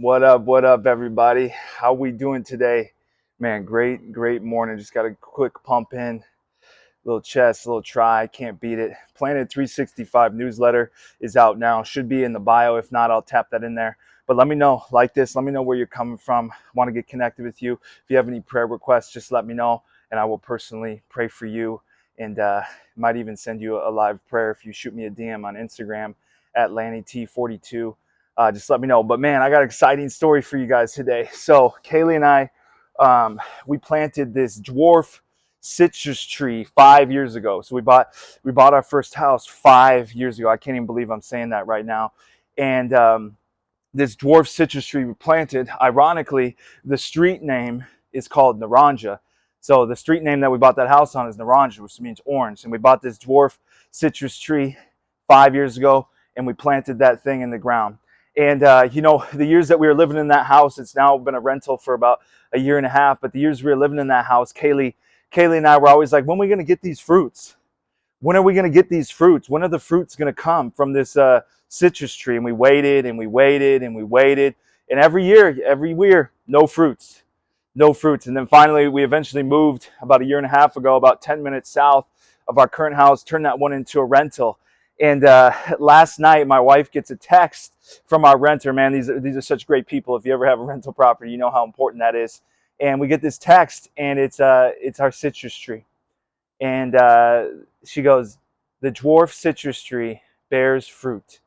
What up, everybody? How we doing today? Man, great morning. Just got a quick pump in, little chest, little try. Can't beat it. Planted365 newsletter is out now. Should be in the bio. If not, I'll tap that in there. But let me know, like this. Let me know where you're coming from. Want to get connected with you. If you have any prayer requests, just let me know, and I will personally pray for you. And might even send you a live prayer if you shoot me a DM on Instagram at LannyT42. Just let me know. But man, I got an exciting story for you guys today. So Kaylee and I, we planted this dwarf citrus tree 5 years ago. So we bought our first house 5 years ago. I can't even believe I'm saying that right now. And this dwarf citrus tree we planted, ironically, the street name is called Naranja. So the street name that we bought that house on is Naranja, which means orange. And we bought this dwarf citrus tree 5 years ago, and we planted that thing in the ground. And, the years that we were living in that house, it's now been a rental for about a year and a half. But the years we were living in that house, Kaylee and I were always like, when are we going to get these fruits? When are we going to get these fruits? When are the fruits going to come from this citrus tree? And we waited and we waited and we waited. And every year, no fruits. And then finally, we eventually moved about a year and a half ago, about 10 minutes south of our current house, turned that one into a rental. And last night, my wife gets a text from our renter. Man, these are such great people. If you ever have a rental property, you know how important that is. And we get this text, and it's our citrus tree. And she goes, "The dwarf citrus tree bears fruit,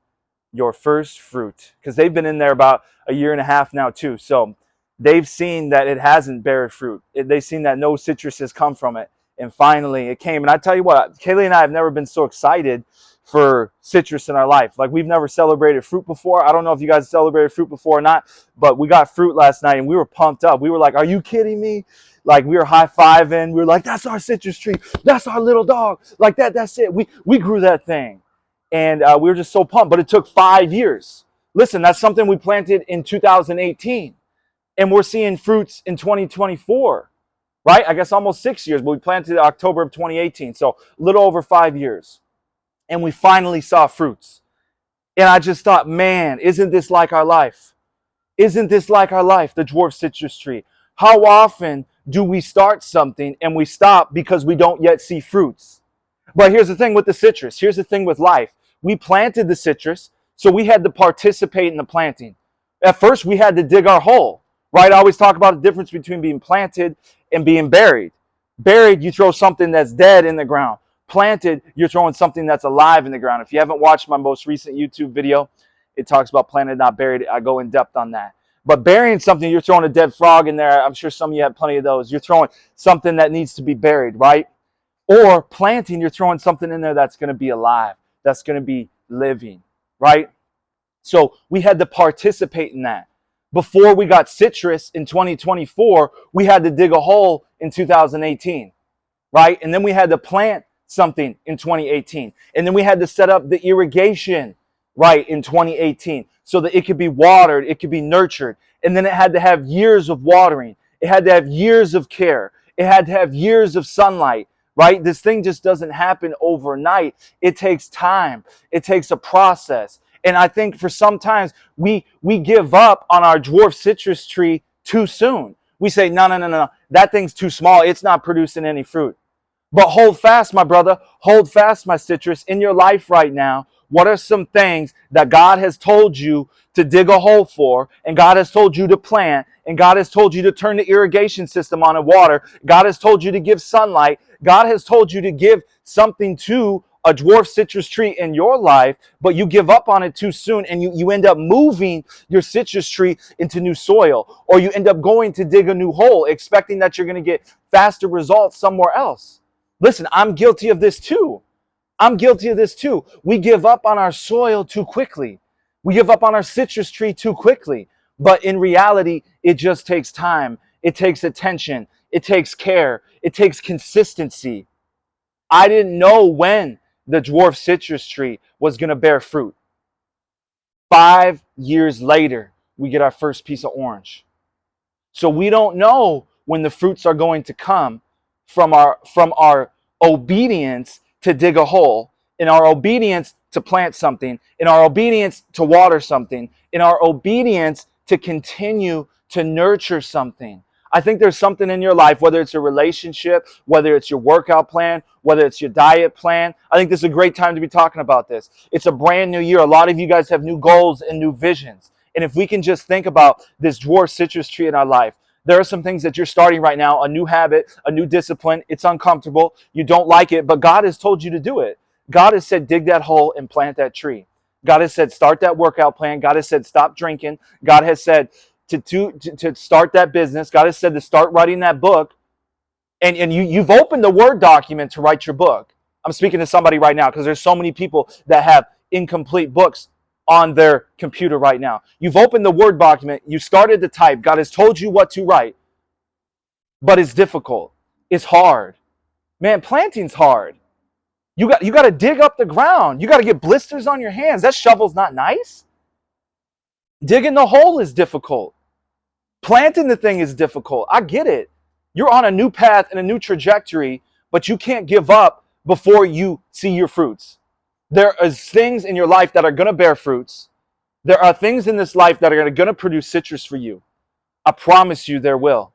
your first fruit." Because they've been in there about a year and a half now too. So they've seen that it hasn't bear fruit. They've seen that no citrus has come from it. And finally it came. And I tell you what, Kaylee and I have never been so excited for citrus in our life. Like, we've never celebrated fruit before. I don't know if you guys celebrated fruit before or not, but we got fruit last night and we were pumped up. We were like, are you kidding me? Like, we were high-fiving. We were like, that's our citrus tree. That's our little dog. Like, that's it. We grew that thing. And we were just so pumped. But it took 5 years. Listen, that's something we planted in 2018. And we're seeing fruits in 2024. Right? I guess almost 6 years. But we planted in October of 2018. So a little over 5 years. And we finally saw fruits. And I just thought, man, isn't this like our life? Isn't this like our life, the dwarf citrus tree? How often do we start something and we stop because we don't yet see fruits? But here's the thing with the citrus. Here's the thing with life. We planted the citrus, so we had to participate in the planting. At first, we had to dig our hole, right? I always talk about the difference between being planted and being buried. Buried, you throw something that's dead in the ground. Planted, you're throwing something that's alive in the ground. If you haven't watched my most recent YouTube video, it talks about planted, not buried. I go in depth on that. But burying something, you're throwing a dead frog in there. I'm sure some of you have plenty of those. You're throwing something that needs to be buried, right? Or planting, you're throwing something in there that's going to be alive, that's going to be living, right? So we had to participate in that. Before we got citrus in 2024, we had to dig a hole in 2018, right? And then we had to plant something in 2018. And then we had to set up the irrigation, right, in 2018 so that it could be watered, it could be nurtured. And then it had to have years of watering. It had to have years of care. It had to have years of sunlight, right? This thing just doesn't happen overnight. It takes time. It takes a process. And I think for sometimes we give up on our dwarf citrus tree too soon. We say, no, that thing's too small. It's not producing any fruit. But hold fast, my brother. Hold fast, my citrus. In your life right now, what are some things that God has told you to dig a hole for, and God has told you to plant, and God has told you to turn the irrigation system on and water, God has told you to give sunlight, God has told you to give something to a dwarf citrus tree in your life, but you give up on it too soon, and you end up moving your citrus tree into new soil, or you end up going to dig a new hole, expecting that you're going to get faster results somewhere else. Listen, I'm guilty of this too. We give up on our soil too quickly. We give up on our citrus tree too quickly. But in reality, it just takes time. It takes attention. It takes care. It takes consistency. I didn't know when the dwarf citrus tree was going to bear fruit. 5 years later, we get our first piece of orange. So we don't know when the fruits are going to come from our obedience to dig a hole, in our obedience to plant something, in our obedience to water something, in our obedience to continue to nurture something. I think there's something in your life, whether it's a relationship, whether it's your workout plan, whether it's your diet plan. I think this is a great time to be talking about this. It's a brand new year. A lot of you guys have new goals and new visions. And if we can just think about this dwarf citrus tree in our life, there are some things that you're starting right now, a new habit, a new discipline. It's uncomfortable. You don't like it, but God has told you to do it. God has said, dig that hole and plant that tree. God has said, start that workout plan. God has said, stop drinking. God has said to start that business. God has said to start writing that book. And you've opened the Word document to write your book. I'm speaking to somebody right now because there's so many people that have incomplete books on their computer right now. You've opened the Word document. You started to type. God has told you what to write, but it's difficult. It's hard. Man, planting's hard. You got to dig up the ground. You got to get blisters on your hands. That shovel's not nice. Digging the hole is difficult. Planting the thing is difficult. I get it. You're on a new path and a new trajectory, but you can't give up before you see your fruits. There are things in your life that are going to bear fruits. There are things in this life that are going to produce citrus for you. I promise you there will.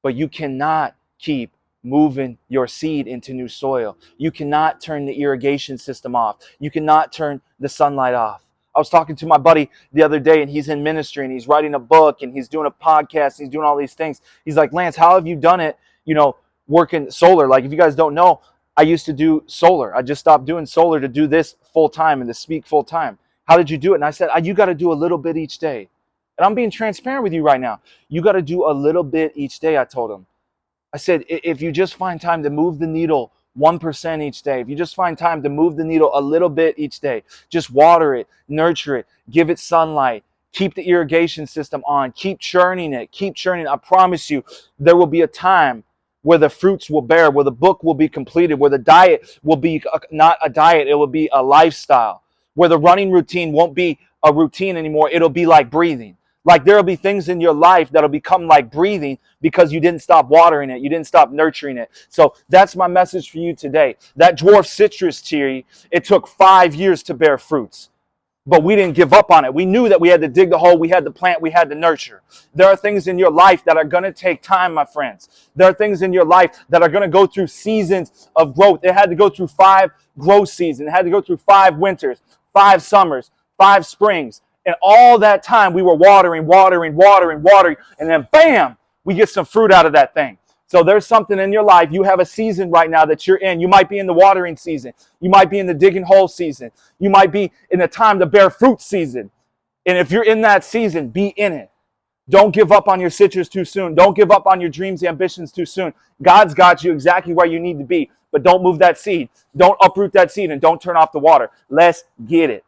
But you cannot keep moving your seed into new soil. You cannot turn the irrigation system off. You cannot turn the sunlight off. I was talking to my buddy the other day, and he's in ministry, and he's writing a book, and he's doing a podcast, and he's doing all these things. He's like, Lance, how have you done it, working solar? Like, if you guys don't know, I used to do solar. I just stopped doing solar to do this full time and to speak full time. How did you do it? And I said, you got to do a little bit each day. And I'm being transparent with you right now. You got to do a little bit each day, I told him. I said, if you just find time to move the needle 1% each day, if you just find time to move the needle a little bit each day, just water it, nurture it, give it sunlight, keep the irrigation system on, keep churning it, keep churning it. I promise you, there will be a time where the fruits will bear, where the book will be completed, where the diet will be not a diet, it will be a lifestyle, where the running routine won't be a routine anymore, it'll be like breathing. Like there will be things in your life that'll become like breathing because you didn't stop watering it. You didn't stop nurturing it. So that's my message for you today. That dwarf citrus tree, it took 5 years to bear fruits. But we didn't give up on it. We knew that we had to dig the hole, we had to plant, we had to nurture. There are things in your life that are going to take time, my friends. There are things in your life that are going to go through seasons of growth. It had to go through 5 growth seasons. It had to go through 5 winters, 5 summers, 5 springs. And all that time we were watering, and then bam, we get some fruit out of that thing. So there's something in your life. You have a season right now that you're in. You might be in the watering season. You might be in the digging hole season. You might be in the time to bear fruit season. And if you're in that season, be in it. Don't give up on your citrus too soon. Don't give up on your dreams, ambitions too soon. God's got you exactly where you need to be. But don't move that seed. Don't uproot that seed and don't turn off the water. Let's get it.